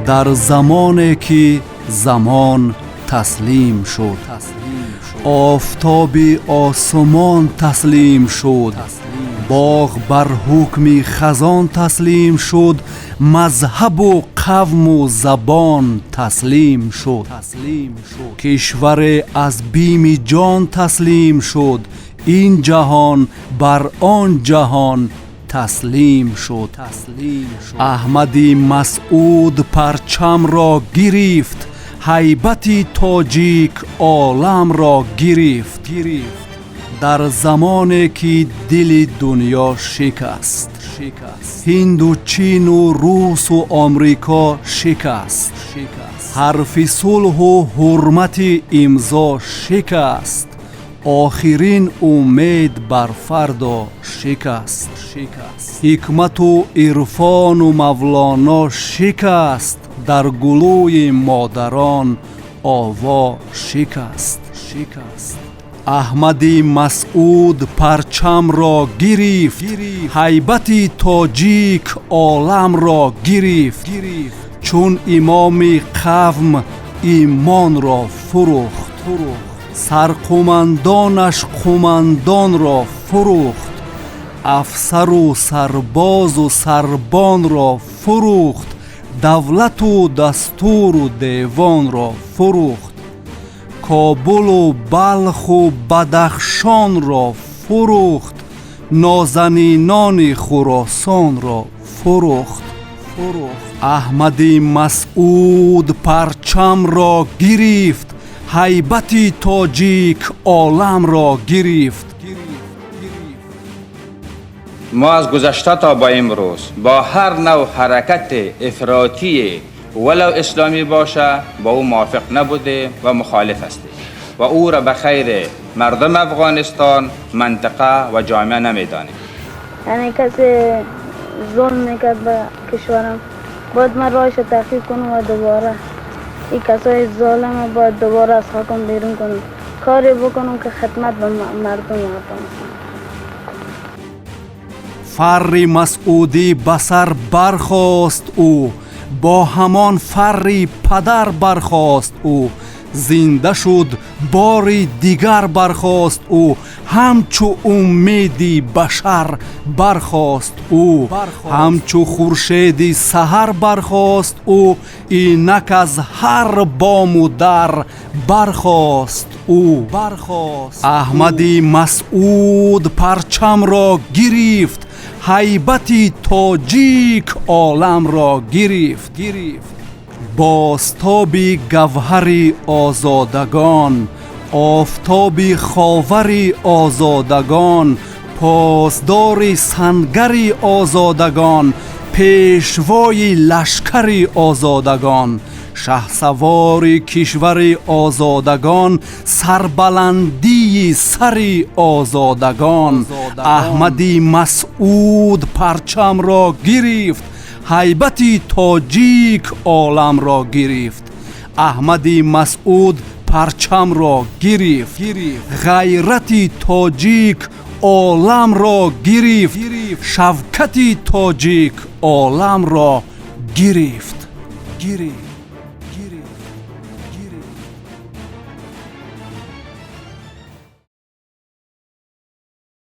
در زمانی که زمان تسلیم شد، آفتاب آسمان تسلیم شد، باغ بر حکم خزان تسلیم شد، مذهب و قوم و زبان تسلیم شد، کشور از بیم جان تسلیم شد، این جهان بر آن جهان تسلیم شد. احمدی مسعود پرچم را گرفت، هیبت تاجیک عالم را گرفت. در زمانی که دل دنیا شکست، هند و چین و روس و آمریکا شکست، حرف صلح و حرمت امضا شکست، آخرین امید بر فردا شکست، حکمت و عرفان و مولانا شکست، در گلوی مادران آوا شکست. احمدی مسعود پرچم را گرفت، هیبت تاجیک عالم را گرفت، چون امام قوم ایمان را فروخت، سرقمندانش قمندان را فروخت، افسر و سرباز و سربان را فروخت، دولت و دستور و دیوان را فروخت، کابل و بلخ و بدخشان را فروخت، نازنینان خراسان را فروخت. احمدی مسعود پرچم را گرفت، هیبت تاجیک عالم را گرفت. ما از گذشته تا با امروز با هر نوع حرکت افراطی ولو اسلامی باشه با او موافق نبوده و مخالف هستیم و او را به خیر مردم افغانستان، منطقه و جامعه نمیدانیم. یعنی کسی ظلم میکرد به کشورم، باید من راهش تحقیق کنم و دوباره این کسای ظالم باید دوباره از حکم بیرون کنم، کاری بکنم که خدمت به مردم افغانستان. فر مسعودی بسر برخاست او، با همان فر پدر برخاست او، زنده شد باری دیگر برخاست او، همچو امیدی بشر برخاست او، همچو خورشیدی سحر برخاست او، اینک از هر بام و در برخاست او. احمدی مسعود پرچم را گرفت، هیبت تاجیک عالم را گرفت، بازتاب گوهر آزادگان، آفتاب خاور آزادگان، پاسدار سنگر آزادگان، پیشوای لشکر آزادگان، شهسوار کشور آزادگان، سربلندی سر آزادگان. احمدی مسعود پرچم را گرفت، هیبت تاجیک عالم را گرفت. احمدی مسعود پرچم را گرفت، غیرت تاجیک عالم را گرفت، شوکت تاجیک عالم را گرفت.